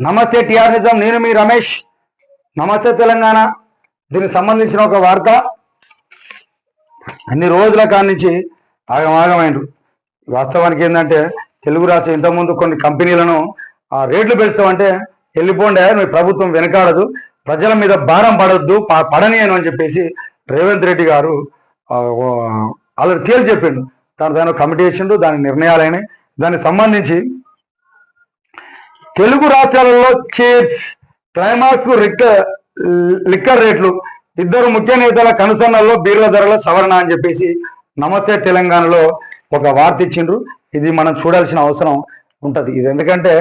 నమస్తే టిఆర్ నిజం, నేను మీ రమేష్. నమస్తే తెలంగాణ. దీనికి సంబంధించిన ఒక వార్త. అన్ని రోజుల కాడి నుంచి ఆగమాగమైనరు. వాస్తవానికి ఏంటంటే తెలుగు రాష్ట్రం ఇంతకుముందు కొన్ని కంపెనీలను రేట్లు పెంచుతామంటే వెళ్ళిపోండి, మీ ప్రభుత్వం వెనకాడదు, ప్రజల మీద భారం పడద్దు, పడనియను అని చెప్పేసి రేవంత్ రెడ్డి గారు ఆల్రెడీ తేల్చి చెప్పిండు. దాని కమిటీ వేసిండు, దాని నిర్ణయాలైనాయి. దానికి సంబంధించి తెలుగు రాష్ట్రాలలో చైర్స్, ట్రైమాక్స్ లిక్కర్ రేట్లు, ఇద్దరు ముఖ్య నేతల కనుసన్నల్లో బీర్ల ధరల సవరణ అని చెప్పేసి నమస్తే తెలంగాణలో ఒక వార్త ఇచ్చిండ్రు. ఇది మనం చూడాల్సిన అవసరం ఉంటుంది. ఇది ఎందుకంటే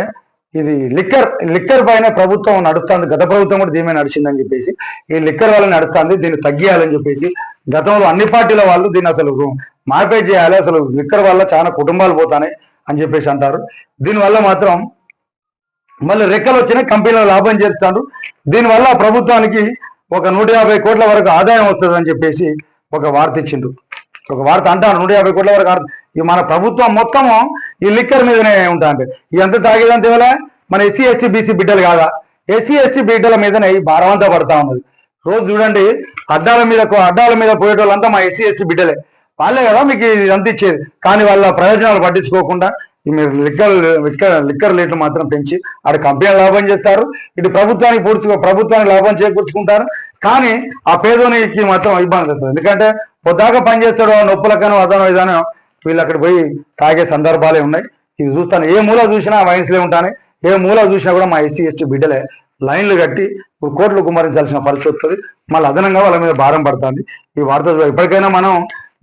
ఇది లిక్కర్ పైన ప్రభుత్వం నడుస్తుంది. గత ప్రభుత్వం కూడా దీని నడిచిందని చెప్పేసి ఈ లిక్కర్ వల్ల నడుస్తుంది, దీన్ని తగ్గియాలని చెప్పేసి గతంలో అన్ని పార్టీల వాళ్ళు దీన్ని అసలు మాపే చేయాలి, అసలు లిక్కర్ వల్ల చాలా కుటుంబాలు పోతాయి అని చెప్పేసి అంటారు. దీనివల్ల మాత్రం మళ్ళీ రెక్కలు వచ్చిన కంపెనీలు లాభం చేస్తారు. దీనివల్ల ప్రభుత్వానికి ఒక 150 కోట్ల వరకు ఆదాయం వస్తుంది అని చెప్పేసి ఒక వార్త ఇచ్చిండు. ఒక వార్త అంటాను, 150 కోట్ల వరకు. ఈ మన ప్రభుత్వం మొత్తము ఈ లిక్కర్ మీదనే ఉంటా అంటే ఇదంతా తాగేదంత ఇవాళ మన ఎస్సీ ఎస్టీ బీసీ బిడ్డలు కాదా, ఎస్సీ ఎస్టీ బిడ్డల మీదనే ఈ భారం అంతా పడతా ఉన్నది. రోజు చూడండి, అడ్డాల మీద పోయేటోళ్ళంతా మా ఎస్సీ ఎస్టీ బిడ్డలే, వాళ్ళే కదా మీకు ఇదంతా ఇచ్చేది. కానీ వాళ్ళ ప్రయోజనాలు పట్టించుకోకుండా మీరు లిక్కర్ రేట్లు మాత్రం పెంచి అటు కంపెనీలు లాభం చేస్తారు, ఇటు ప్రభుత్వానికి లాభం చేకూర్చుకుంటారు. కానీ ఆ పేదోనికి మాత్రం ఇబ్బంది అవుతుంది. ఎందుకంటే పొద్దాక పనిచేస్తాడు, నొప్పులకనో అదనో ఇదనో వీళ్ళు అక్కడ పోయి తాగే సందర్భాలే ఉన్నాయి. ఇది చూస్తాను, ఏ మూల చూసినా వైన్స్లే ఉంటాయి, ఏ మూల చూసినా కూడా మా ఎస్సీ ఎస్టీ బిడ్డలే లైన్లు కట్టి కోట్లు కుమ్మరించాల్సిన పరిస్థితి వస్తుంది. మళ్ళీ అదనంగా వాళ్ళ మీద భారం పడుతుంది. ఈ వార్త ఇప్పటికైనా మనం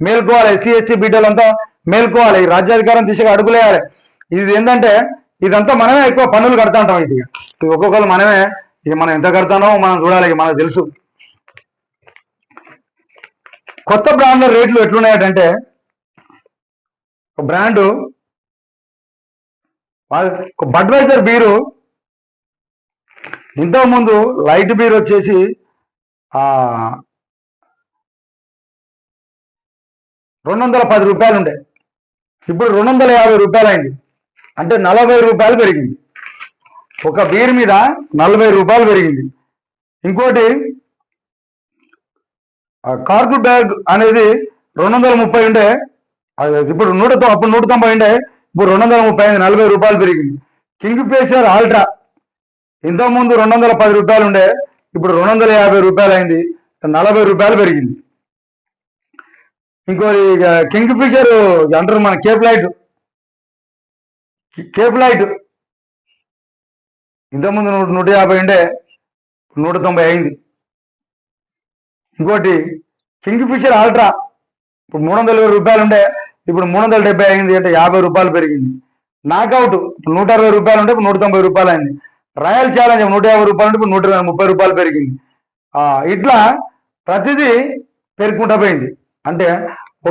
మేల్కోవాలి, ఎస్సీ ఎస్టీ బిడ్డలంతా మేల్కోవాలి, ఈ రాజ్యాధికారం దిశగా అడుగులేయాలి. ఇది ఏంటంటే ఇదంతా మనమే ఎక్కువ పన్నులు కడతా ఉంటాం. ఇది ఒక్కొక్కరు మనమే, ఇది మనం ఎంత కడతానో మనం చూడాలి, మనకు తెలుసు. కొత్త బ్రాండ్ల రేట్లు ఎట్లున్నాయంటే బ్రాండు బడ్వైజర్ బీరు ఇంతకుముందు లైట్ బీర్ వచ్చేసి 210 రూపాయలు ఉండే, ఇప్పుడు 250 రూపాయలు అయింది. అంటే 40 రూపాయలు పెరిగింది. ఒక బీర్ మీద 40 రూపాయలు పెరిగింది. ఇంకోటి కార్కు బ్యాగ్ అనేది 230 ఉండే, ఇప్పుడు 190 ఉండే, ఇప్పుడు 230, 40 రూపాయలు పెరిగింది. కింగ్ ఫిషర్ ఆల్ట్రా ఇంతకుముందు 210 రూపాయలు ఉండే, ఇప్పుడు 250 రూపాయలు అయింది, 40 రూపాయలు పెరిగింది. ఇంకోటి కింగ్ ఫిషర్ అంటారు మన కేప్ లైట్ ఇంతకుముందు 150 ఉండే, 190 అయింది. ఇంకోటి కింగ్ ఫిషర్ ఆల్ట్రా ఇప్పుడు 320 రూపాయలు ఉండే, ఇప్పుడు 370 అయింది, అంటే 50 రూపాయలు పెరిగింది. నాకౌట్ ఇప్పుడు 160 రూపాయలు ఉంటే ఇప్పుడు 190 రూపాయలు అయింది. రాయల్ ఛాలెంజ్ 150 రూపాయలు ఉంటే ఇప్పుడు 130 రూపాయలు పెరిగింది. ఇట్లా ప్రతిదీ పెరుగుకుంటా పోయింది. అంటే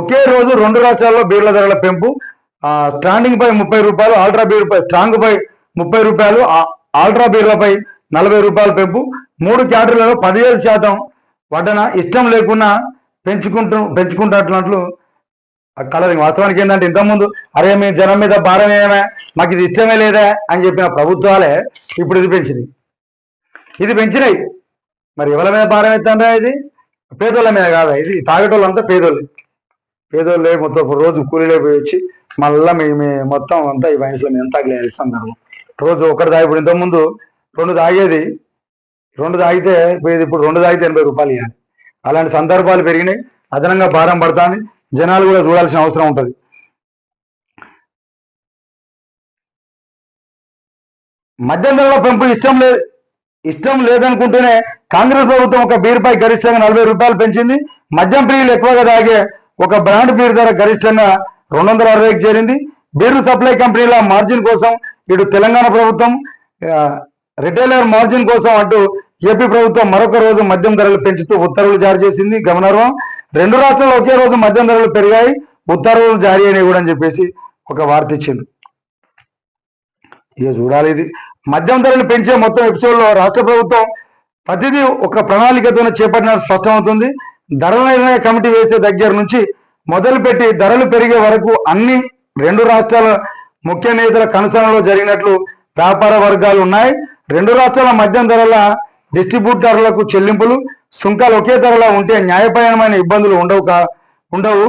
ఒకే రోజు 2 రాష్ట్రాల్లో బీర్ల ధరల పెంపు. స్టాండింగ్ పై 30 రూపాయలు, ఆల్ట్రా బీర్ పై స్ట్రాంగ్ పై 30 రూపాయలు, ఆల్ట్రా బీర్లపై 40 రూపాయలు పెంపు. 3 కేటగిరీలలో 17% వడ్డన ఇష్టం లేకున్నా పెంచుకుంటున్నట్లు కలరింగ్. వాస్తవానికి ఏంటంటే ఇంతకుముందు అరే మీ జనం మీద భారం ఏమే, మాకు ఇది ఇష్టమే లేదా అని చెప్పిన ప్రభుత్వాలే ఇప్పుడు ఇది పెంచినాయి. మరి ఎవరి మీద భారం ఎత్తాంటే ఇది పేదోళ్ళ మీద కాదా, ఇది తాగేటోళ్ళంతా పేదోళ్ళే మొత్తం రోజు కూలీలే పోయి వచ్చి మళ్ళీ మీ మొత్తం అంతా ఈ వయసులో మేము ఎంత సందర్భం. రోజు ఒకటి తాగి, ఇప్పుడు ఇంతకుముందు 2 తాగేది, 2 తాగితే పోయేది, ఇప్పుడు 2 తాగితే 80 రూపాయలు ఇవ్వాలి. అలాంటి సందర్భాలు పెరిగినాయి. అదనంగా భారం పడుతుంది. జనాలు కూడా చూడాల్సిన అవసరం ఉంటుంది. మద్యం ధరల పెంపు ఇష్టం లేదనుకుంటూనే కాంగ్రెస్ ప్రభుత్వం ఒక బీర్పై గరిష్టంగా 40 రూపాయలు పెంచింది. మద్యం ప్రియులు ఎక్కువగా తాగే ఒక బ్రాండ్ బీర్ ధర గరిష్టంగా 260కి చేరింది. బీరు సప్లై కంపెనీల మార్జిన్ కోసం ఇటు తెలంగాణ ప్రభుత్వం, రిటైలర్ మార్జిన్ కోసం అంటూ ఏపీ ప్రభుత్వం మరొక రోజు మద్యం ధరలు పెంచుతూ ఉత్తర్వులు జారీ చేసింది. గమనార్హం. 2 రాష్ట్రాల్లో ఒకే రోజు మద్యం ధరలు పెరిగాయి, ఉత్తర్వులు జారీ అయినాయి కూడా అని చెప్పేసి ఒక వార్త ఇచ్చింది. ఇక చూడాలి. ఇది మద్యం ధరలు పెంచే మొత్తం ఎపిసోడ్లో రాష్ట్ర ప్రభుత్వం ప్రతిదీ ఒక ప్రణాళికతో చేపట్టినట్టు స్పష్టమవుతుంది. ధరల నిర్ణయ కమిటీ వేసే దగ్గర నుంచి మొదలుపెట్టి ధరలు పెరిగే వరకు అన్ని 2 రాష్ట్రాల ముఖ్య నేతల కనుసరణలో జరిగినట్లు వ్యాపార వర్గాలు ఉన్నాయి. రెండు రాష్ట్రాల మద్యం ధరల డిస్ట్రిబ్యూటర్లకు చెల్లింపులు సుంకాలు ఒకే ధరలో ఉంటే న్యాయపరమైన ఇబ్బందులు ఉండవు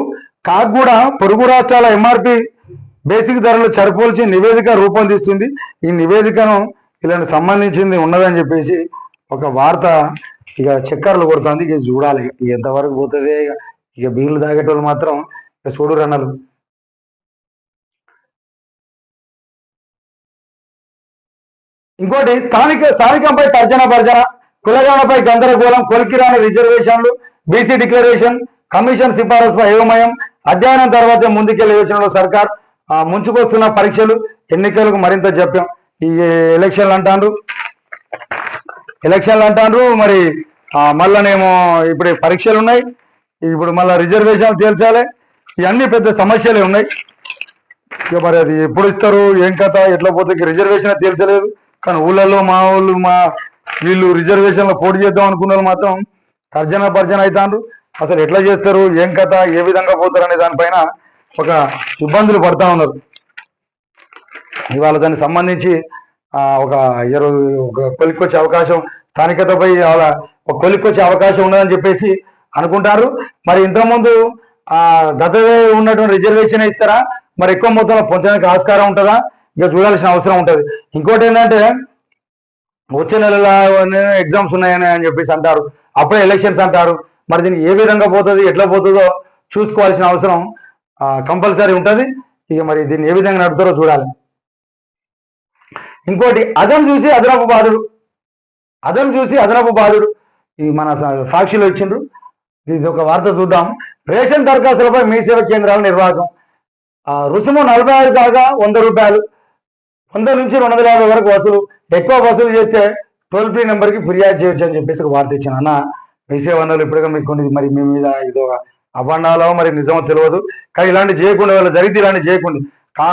కూడా పొరుగు రాష్ట్రాల ఎంఆర్పి బేసిక్ ధరలు సరిపోల్చి నివేదిక రూపొందిస్తుంది. ఈ నివేదికను ఇలాంటి సంబంధించింది ఉన్నదని చెప్పేసి ఒక వార్త ఇక చక్కర్లు కొడుతుంది. ఇక చూడాలి ఎంతవరకు పోతుంది. ఇక బీర్లు తాగేటోళ్ళు మాత్రం ఇక చూడు అన్నారు. ఇంకోటి స్థానికంపై తర్జన భర్జన, కులగణపై గందరగోళం, కొలికిరాని రిజర్వేషన్లు, బీసీ డిక్లరేషన్, కమిషన్ సిఫారసుపై అయోమయం, అధ్యయనం తర్వాత ముందుకెళ్లే యోచనలో సర్కార్, ముంచుకొస్తున్న పరీక్షలు, ఎన్నికలకు మరింత జప్యం. ఈ ఎలక్షన్లు అంటారు మరి మళ్ళనేమో ఇప్పుడు పరీక్షలు ఉన్నాయి, ఇప్పుడు మళ్ళీ రిజర్వేషన్ తేల్చాలి. ఇవన్నీ పెద్ద సమస్యలే ఉన్నాయి. ఇక మరి అది ఎప్పుడు ఇస్తారు, ఏం కథ, ఎట్లా పోతే రిజర్వేషన్ తేల్చలేదు. కానీ ఊళ్ళల్లో మా వీళ్ళు రిజర్వేషన్లో పోటీ చేద్దాం అనుకున్న మాత్రం తర్జన భర్జన అవుతాండ్రు. అసలు ఎట్లా చేస్తారు, ఏం కథ, ఏ విధంగా పోతారు అనే దానిపైన ఒక ఇబ్బందులు పడతా ఉన్నారు. ఇవాళ దానికి సంబంధించి ఒక కొలిక్కొచ్చే అవకాశం, స్థానికతపై ఒక కొలిక్కొచ్చే అవకాశం ఉన్నదని చెప్పేసి అనుకుంటారు. మరి ఇంతకుముందు గత ఉన్నటువంటి రిజర్వేషన్ ఇస్తారా, మరి ఎక్కువ మొత్తంలో పొందడానికి ఆస్కారం ఉంటుందా, ఇక చూడాల్సిన అవసరం ఉంటుంది. ఇంకోటి ఏంటంటే వచ్చే నెలలో ఎగ్జామ్స్ ఉన్నాయని అని చెప్పేసి అంటారు, అప్పుడే ఎలక్షన్స్ అంటారు. మరి దీనికి ఏ విధంగా పోతుంది, ఎట్లా పోతుందో చూసుకోవాల్సిన అవసరం కంపల్సరీ ఉంటుంది. ఇక మరి దీన్ని ఏ విధంగా నడుపుతారో చూడాలి. ఇంకోటి అదం చూసి అదనపు బాధుడు ఈ మన సాక్షిలో ఇచ్చిండ్రు. ఇది ఒక వార్త చూద్దాం. రేషన్ దరఖాస్తులపై మీ సేవ కేంద్రాల నిర్వాహకం, రుసుము 45 కాగా 100 రూపాయలు, 100 నుంచి 250 వరకు వసూలు, ఎక్కువ వసూలు చేస్తే టోల్ ఫ్రీ నెంబర్కి ఫిర్యాదు చేయొచ్చు అని చెప్పేసి ఒక వార్త ఇచ్చాను. అన్న మీ సేవ అన్నలు ఇప్పటికే మీకు మరి మీ మీద ఇది ఒక అభండాలో మరి నిజమో తెలియదు. కానీ ఇలాంటి చేయకుండా వాళ్ళు జరిగితే ఇలాంటి చేయకుండా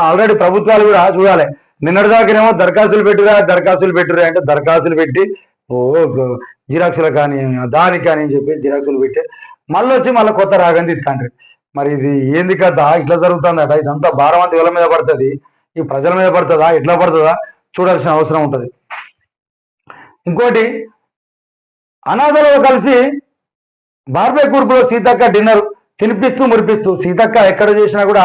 ఆల్రెడీ ప్రభుత్వాలు కూడా చూడాలి. నిన్నటిదాకానేమో దరఖాస్తులు పెట్టురా అంటే దరఖాస్తులు పెట్టి జిరాక్సులు కానీ దానికి కానీ అని చెప్పి జిరాక్సులు పెట్టి మళ్ళీ కొత్త రాగంది ఇస్తాండ్రి. మరి ఇది ఏంది కదా, ఇట్లా జరుగుతుందట. ఇదంతా భారం అంతా ఎవరి మీద పడుతుంది, ఈ ప్రజల మీద పడుతుందా, ఎట్లా పడుతుందా చూడాల్సిన అవసరం ఉంటుంది. ఇంకోటి అనాథలతో కలిసి బార్బే కూర్పులో సీతక్క డిన్నర్ తినిపిస్తూ మురిపిస్తూ. సీతక్క ఎక్కడ చేసినా కూడా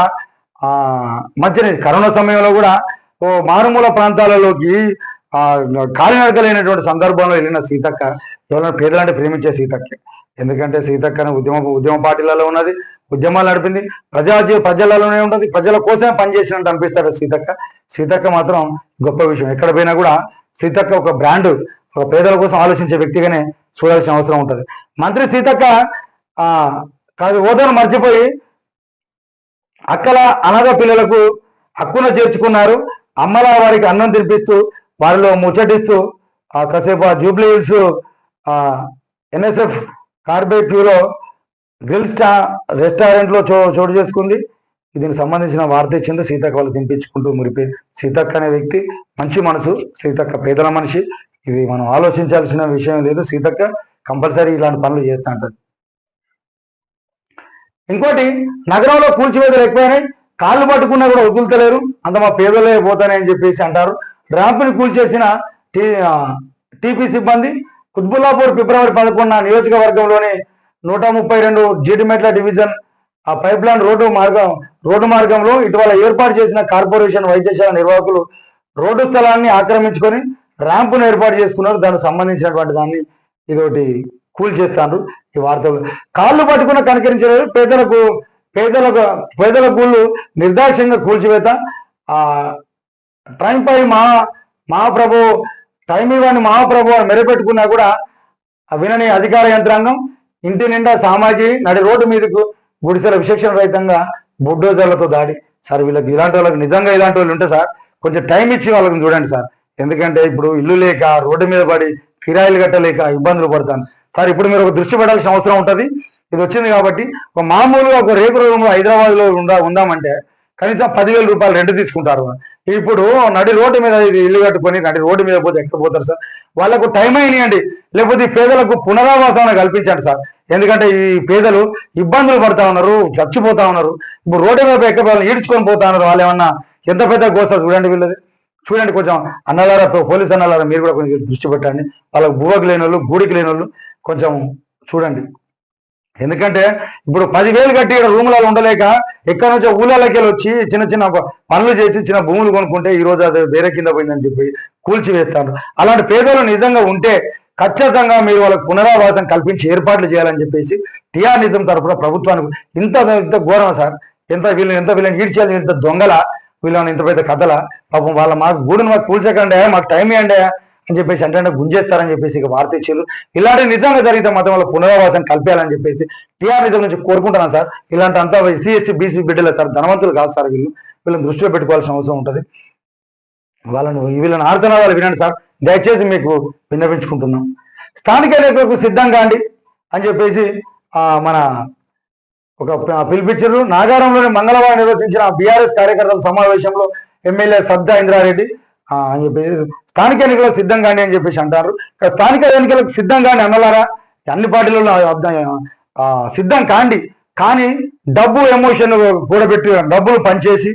మధ్యనే కరోనా సమయంలో కూడా మారుమూల ప్రాంతాలలోకి కాలినడకలేనటువంటి సందర్భంలో వెళ్ళిన సీతక్క ఎవరైనా పేదలంటే ప్రేమించే సీతక్క. ఎందుకంటే సీతక్కని ఉద్యమ పార్టీలలో ఉన్నది, ఉద్యమాలు నడిపింది, ప్రజలలోనే ఉంటుంది, ప్రజల కోసమే పనిచేసినట్టు అనిపిస్తాడు సీతక్క మాత్రం గొప్ప విషయం. ఎక్కడ పోయినా కూడా సీతక్క ఒక బ్రాండ్, ఒక పేదల కోసం ఆలోచించే వ్యక్తిగానే చూడాల్సిన అవసరం ఉంటుంది. మంత్రి సీతక్క హోదాను మర్చిపోయి అక్కల అనాథ పిల్లలకు హక్కున చేర్చుకున్నారు. అమ్మల వారికి అన్నం తినిపిస్తూ వారిలో ముచ్చటిస్తూ కాసేపు జూబ్లీ హిల్స్ ఎన్ఎస్ఎఫ్ కార్బేట్యూలో గ్రిల్ రెస్టారెంట్లో చోటు చేసుకుంది. దీనికి సంబంధించిన వార్త ఇచ్చింది. సీతక్క వాళ్ళు తినిపించుకుంటూ మురిపి. సీతక్క అనే వ్యక్తి మంచి మనసు, సీతక్క పేదల మనిషి. ఇది మనం ఆలోచించాల్సిన విషయం లేదు. సీతక్క కంపల్సరీ ఇలాంటి పనులు చేస్తూ ఉంటుంది. ఇంకోటి నగరంలో కూల్చివేతలు ఎక్కువైనాయి, కాళ్ళు పట్టుకున్నా కూడా వదులుతలేరు, అంత మా పేదలే పోతానని చెప్పేసి అంటారు. ర్యాంపుని కూల్చేసిన టీపీ సిబ్బంది. కుత్బుల్లాపూర్ ఫిబ్రవరి 11 నియోజకవర్గంలోని 132 Jeedimetla division pipe line road మార్గంలో ఇటీవల ఏర్పాటు చేసిన కార్పొరేషన్ వైద్యశాల నిర్వాహకులు రోడ్డు స్థలాన్ని ఆక్రమించుకొని ర్యాంపును ఏర్పాటు చేసుకున్నారు. దానికి సంబంధించినటువంటి దాన్ని ఇదొకటి కూల్ చేస్తాను. ఈ వార్తలు కాళ్ళు పట్టుకున్న కనికరించలేదు. పేదల గూళ్ళు నిర్దాక్ష్యంగా కూల్చివేత. ట్రైన్ పై మహాప్రభు టైం ఇవ్వని మహాప్రభు అని మెరపెట్టుకున్నా కూడా వినని అధికార యంత్రాంగం. ఇంటి నిండా సామాగ్రి నడి రోడ్డు మీదకు గుడిసెల విచక్షణ రహితంగా బుల్డోజర్లతో దాడి. సార్ వీళ్ళకి ఇలాంటి వాళ్ళు ఉంటే సార్ కొంచెం టైం ఇచ్చి వాళ్ళని చూడండి సార్. ఎందుకంటే ఇప్పుడు ఇల్లు లేక రోడ్డు మీద పడి కిరాయిలు కట్టలేక ఇబ్బందులు పడతాను సార్. ఇప్పుడు మీరు ఒక దృష్టి పెట్టాల్సిన అవసరం ఉంటుంది. ఇది వచ్చింది కాబట్టి ఒక మామూలుగా ఒక రేపు రూమ్లో హైదరాబాద్లో ఉందామంటే కనీసం 10,000 రూపాయలు రెంట్ తీసుకుంటారు. ఇప్పుడు నడి రోడ్డు మీద ఇది ఇల్లు కట్టుకొని నడి రోడ్డు మీద పోతే ఎక్కడ పోతారు సార్? వాళ్ళకు టైం అయినాయండి, లేకపోతే ఈ పేదలకు పునరావాసాన్ని కల్పించండి సార్. ఎందుకంటే ఈ పేదలు ఇబ్బందులు పడతా ఉన్నారు, చచ్చిపోతా ఉన్నారు. ఇప్పుడు రోడ్డు మీద ఎక్కడ ఈడ్చుకొని పోతా ఉన్నారు. వాళ్ళు ఏమన్నా ఎంత పెద్ద గోస చూడండి వీళ్ళది. చూడండి, కొంచెం అన్నలారా, పోలీస్ అన్నలారా మీరు కూడా కొంచెం దృష్టి పెట్టండి. వాళ్ళకి బువ్వకు లేని వాళ్ళు, గూడికి లేని వాళ్ళు కొంచెం చూడండి. ఎందుకంటే ఇప్పుడు 10,000 కట్టి రూములలో ఉండలేక ఎక్కడి నుంచో ఊళ్ళకి వచ్చి చిన్న చిన్న పనులు చేసి చిన్న భూములు కొనుక్కుంటే ఈ రోజు అది వేరే కింద పోయిందని చెప్పి కూల్చి వేస్తారు. అలాంటి పేదలు నిజంగా ఉంటే ఖచ్చితంగా మీరు వాళ్ళకి పునరావాసం కల్పించి ఏర్పాట్లు చేయాలని చెప్పేసి టీఆర్ నిజం తరఫున ప్రభుత్వానికి ఇంత ఘోరం సార్. వీళ్ళని ఈడ్చేయాలి, ఇంత దొంగల వీళ్ళని ఇంత పెద్ద కథల పాపం వాళ్ళ మాకు గూడును మాకు కూల్చకండి, మాకు టైం ఇవ్వండి అని చెప్పేసి అంటే గుంజేస్తారని చెప్పేసి ఇక వార్త ఇచ్చారు. ఇలాంటి నిజంగా జరిగితే మాత్రం వాళ్ళ పునరావాసం కల్పించాలని చెప్పేసి టీఆర్ నిజం నుంచి కోరుకుంటున్నాను సార్. ఇలాంటి అంతా ఎస్సీ ఎస్టీ బీసీ బిడ్డలే సార్, ధనవంతులు కాదు సార్. వీళ్ళని దృష్టిలో పెట్టుకోవాల్సిన అవసరం ఉంటుంది. వీళ్ళని ఆర్తనాదాలు వినండి సార్, దయచేసి మీకు విన్నవించుకుంటున్నాం. స్థానిక ఎన్నికలకు సిద్ధంగా అండి అని చెప్పేసి మన ఒక పిలిపించారు. నాగారంలోని మంగళవారం నిర్వహించిన బీఆర్ఎస్ కార్యకర్తల సమావేశంలో ఎమ్మెల్యే సబ్దా ఇంద్రారెడ్డి అని చెప్పేసి స్థానిక ఎన్నికలకు సిద్ధంగా అండి అని చెప్పేసి అంటారు. స్థానిక ఎన్నికలకు సిద్ధంగా అండి అన్నలారా, అన్ని పార్టీలలో సిద్ధం కాండి, కానీ డబ్బు ఎమోషన్ కూడబెట్టి డబ్బులు పనిచేసి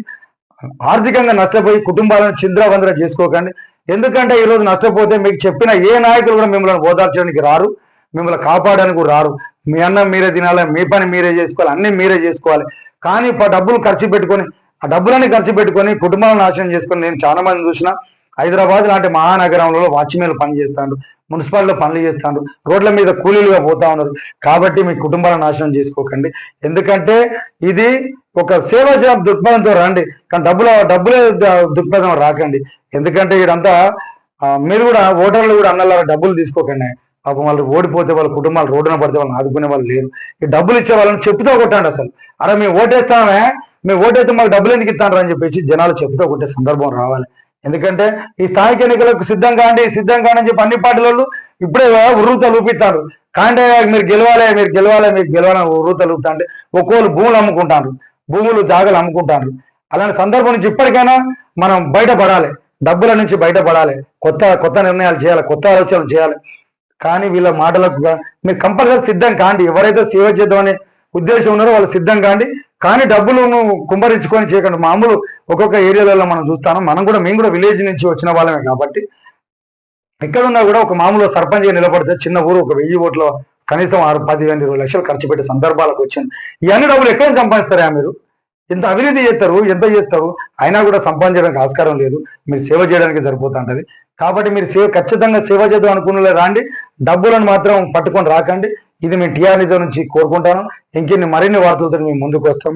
ఆర్థికంగా నష్టపోయి కుటుంబాలను చింద్రవందర చేసుకోకండి. ఎందుకంటే ఈరోజు నష్టపోతే మీకు చెప్పిన ఏ నాయకులు కూడా మిమ్మల్ని ఓదార్చడానికి రారు, మిమ్మల్ని కాపాడడానికి రారు. మీ అన్నం మీరే తినాలి, మీ పని మీరే చేసుకోవాలి, అన్ని మీరే చేసుకోవాలి. కానీ డబ్బులు ఖర్చు పెట్టుకొని ఆ డబ్బులన్నీ ఖర్చు పెట్టుకొని కుటుంబాలను నాశనం చేసుకొని నేను చాలా మంది చూసిన. హైదరాబాద్ లాంటి మహానగరంలో వాచ్మెన్లు పని చేస్తాడు, మున్సిపాలిటీలో పనులు చేస్తాడు, రోడ్ల మీద కూలీలుగా పోతా ఉన్నారు. కాబట్టి మీ కుటుంబాలను నాశనం చేసుకోకండి. ఎందుకంటే ఇది ఒక సేవ దృక్పథంతో రండి, కానీ డబ్బులే దృక్పథం రాకండి. ఎందుకంటే ఇదంతా మీరు కూడా ఓటర్లు కూడా అన్నలారా డబ్బులు తీసుకోకండి. పాపం వాళ్ళు ఓడిపోతే వాళ్ళ కుటుంబాలు రోడ్డున పడితే వాళ్ళని ఆదుకునే వాళ్ళు లేరు. ఈ డబ్బులు ఇచ్చే వాళ్ళని చెప్పుతో కొట్టండి. అసలు అరే మేము ఓటేస్తామే, మేము ఓటేస్తే మాకు డబ్బులు ఎందుకు ఇస్తాను అని చెప్పేసి జనాలు చెప్పుతో కొట్టే సందర్భం రావాలి. ఎందుకంటే ఈ స్థానిక ఎన్నికలకు సిద్ధంగా అండి అని చెప్పి అన్ని పార్టీలు ఇప్పుడే ఉర్రూత లూపిస్తాడు. కాంటే మీరు గెలవాలని ఉర్రూత లూపుతా అంటే ఒక్కోళ్ళు భూములు అమ్ముకుంటారు, భూములు జాగాలు అమ్ముకుంటారు. అలాంటి సందర్భం నుంచి ఇప్పటికైనా మనం బయటపడాలి, డబ్బుల నుంచి బయటపడాలి, కొత్త నిర్ణయాలు చేయాలి, కొత్త ఆలోచనలు చేయాలి. కానీ వీళ్ళ మాటలకు మీరు కంపల్సరీ సిద్ధం కాండి. ఎవరైతే సేవ చేద్దామనే ఉద్దేశం ఉన్నారో వాళ్ళు సిద్ధం కాండి. కానీ డబ్బులను కుంభరించుకొని చేయకండి. మామూలు ఒక్కొక్క ఏరియాలలో మనం చూస్తాను, మేము కూడా విలేజ్ నుంచి వచ్చిన వాళ్ళమే కాబట్టి ఎక్కడున్నా కూడా ఒక మామూలు సర్పంచ్గా నిలబడితే చిన్న ఊరు ఒక 1000 ఓట్లు కనీసం 10-20 లక్షలు ఖర్చు పెట్టే సందర్భాలకు వచ్చింది. ఇవన్నీ డబ్బులు ఎక్కడ సంపాదిస్తారా? మీరు ఎంత అవినీతి చేస్తారు, ఎంత చేస్తారు, అయినా కూడా సంపాదించడానికి ఆస్కారం లేదు. మీరు సేవ చేయడానికి సరిపోతుంటది. కాబట్టి మీరు ఖచ్చితంగా సేవ చేద్దాం అనుకున్న రాండి, డబ్బులను మాత్రం పట్టుకొని రాకండి. ఇది మేము టీఆర్ నిజం నుంచి కోరుకుంటాను. ఇంకెన్ని మరిన్ని వార్తలతో మేము ముందుకు వస్తాం.